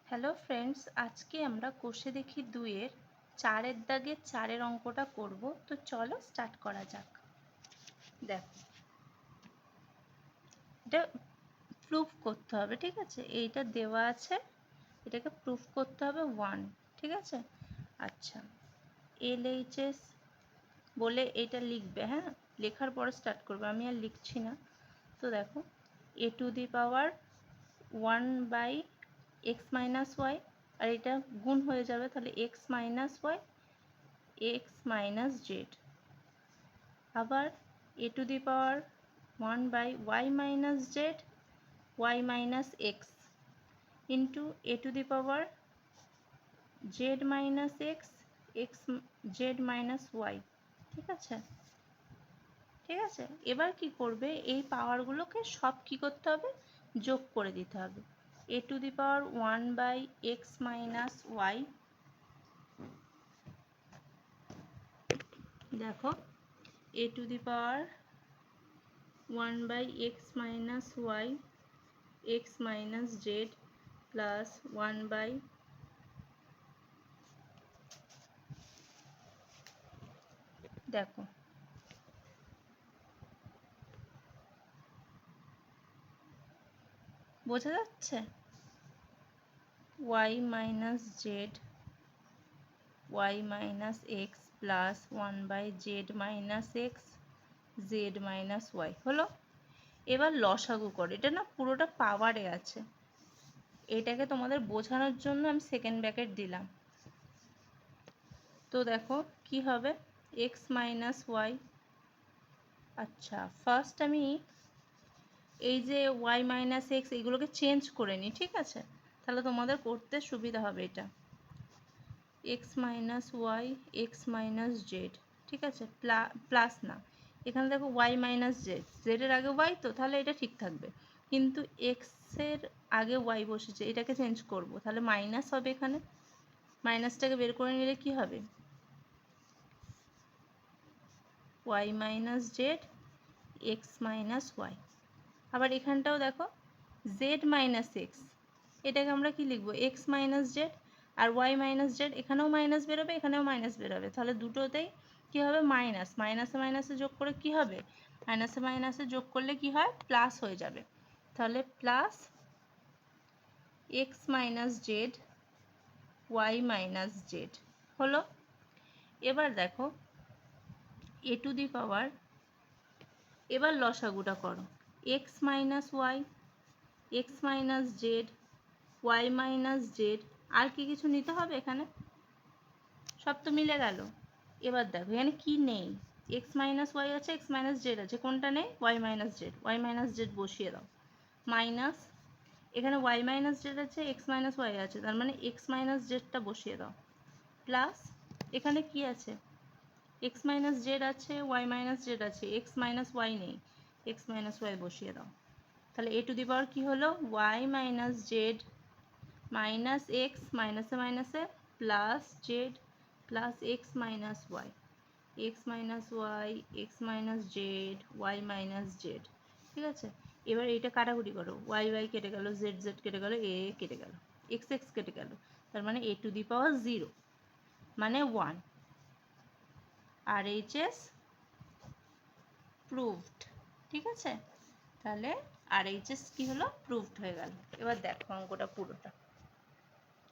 Hello friends, আজকে আমরা কোষে দেখি 2-এর 4-এর দাগে 4-এর অঙ্কটা করব। তো চলো স্টার্ট করা যাক। দেখো, এটা প্রুফ করতে হবে, ঠিক আছে? এইটা দেওয়া আছে, এটাকে প্রুফ করতে হবে 1, ঠিক আছে? আচ্ছা, LHS বলে এটা লিখবে, হ্যাঁ, লেখার পরে স্টার্ট করবে, আমি আর লিখছি না। তো দেখো, a to the power 1/x minus y, আর এটা গুণ হয়ে যাবে, তাহলে x minus y x minus z, আবার a to the power 1/y minus z y minus x into a to the power z minus x x z minus y, ঠিক আছে? ঠিক আছে, এবার কি করবে, এই পাওয়ারগুলোকে সব কি করতে হবে, যোগ করে দিতে হবে। a to the power 1/x minus y, দেখো a to the power 1/x minus y x minus z plus 1 by দেখো বোঝা যাচ্ছে, y minus z y minus x plus 1 by z minus x z minus y হলো। এবার লসাগু করো, এটা না পুরোটা পাওয়ারে আছে, এটাকে তোমাদের বোঝানোর জন্য আমি সেকেন্ড ব্র্যাকেট দিলাম। তো দেখো কি হবে, x minus y, আচ্ছা ফার্স্ট আমি এই যে y মাইনাস এক্স এইগুলোকে চেঞ্জ করে নিই, ঠিক আছে? তাহলে তোমাদের করতে সুবিধা হবে। এটা x minus Y x minus z, ঠিক আছে, প্লাস না, এখানে দেখো y মাইনাস জেড, জেডের আগে y, তো তাহলে এটা ঠিক থাকবে, কিন্তু এক্সের আগে y বসেছে, এটাকে চেঞ্জ করব, তাহলে মাইনাস হবে, এখানে মাইনাসটাকে বের করে নিলে কি হবে, y minus z x minus y. আবার এখানটাও দেখো z মাইনাস এক্স, এটাকে আমরা কি লিখবো, x মাইনাস জেড, আর y মাইনাস জেড, এখানেও মাইনাস বেরোবে এখানেও মাইনাস বেরোবে, তাহলে দুটোতেই কি হবে, মাইনাস, মাইনাসে মাইনাসে যোগ করে কি হবে, মাইনাসে মাইনাসে যোগ করলে কি হয়, প্লাস হয়ে যাবে, তাহলে plus x minus Z y minus Z হলো। এবার দেখো a টু দি পাওয়ার, এবার লসাগুটা করো, x minus Y x minus Z Y minus Z, আর কি কিছু নিতে হবে এখানে, সব তো মিলে গেল। এবার দেখো এখানে কি নেই, এক্স মাইনাস ওয়াই আছে এক্স মাইনাস জেড আছে, কোনটা নেই, y minus Z, Y minus z বসিয়ে দাও, মাইনাস এখানে ওয়াই মাইনাস জেড আছে এক্স মাইনাস ওয়াই আছে, তার মানে এক্স মাইনাস জেডটা বসিয়ে দাও, প্লাস এখানে কি আছে, এক্স মাইনাস জেড আছে ওয়াই মাইনাস জেড আছে, এক্স মাইনাস ওয়াই নেই, এক্স মাইনাস ওয়াই বসিয়ে দাও, তাহলে এ টু দি পাওয়ার কী হলো, y minus z minus x minus মাইনাসে plus z plus x minus Y, x minus Y x minus Z Y minus z, ঠিক আছে? এবার এইটা কাটাকুটি করো, ওয়াই ওয়াই কেটে গেল, জেড জেড কেটে গেল, এ কেটে গেল, এক্স এক্স কেটে গেল, তার মানে এ টু দি পাওয়ার 0 মানে 1, আর এইচএস প্রুভড, ঠিক আছে? তাহলে আর এইচএস কি হলো, প্রুভড হয়ে গেল। এবার দেখো অঙ্কটা পুরোটা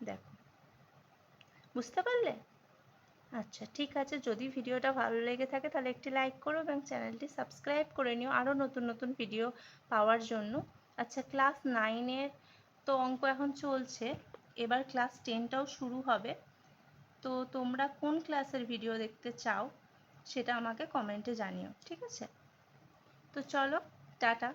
দেখো, বুঝতে পারলে? আচ্ছা ঠিক আছে, যদি ভিডিওটা ভালো লেগে থাকে তাহলে একটি লাইক করো এবং চ্যানেলটি সাবস্ক্রাইব করে নিও আরও নতুন নতুন ভিডিও পাওয়ার জন্য। আচ্ছা, ক্লাস 9-এর তো অঙ্ক এখন চলছে, এবার ক্লাস 10টাও শুরু হবে, তো তোমরা কোন ক্লাসের ভিডিও দেখতে চাও সেটা আমাকে কমেন্টে জানিও, ঠিক আছে? তো চলো, টাটা।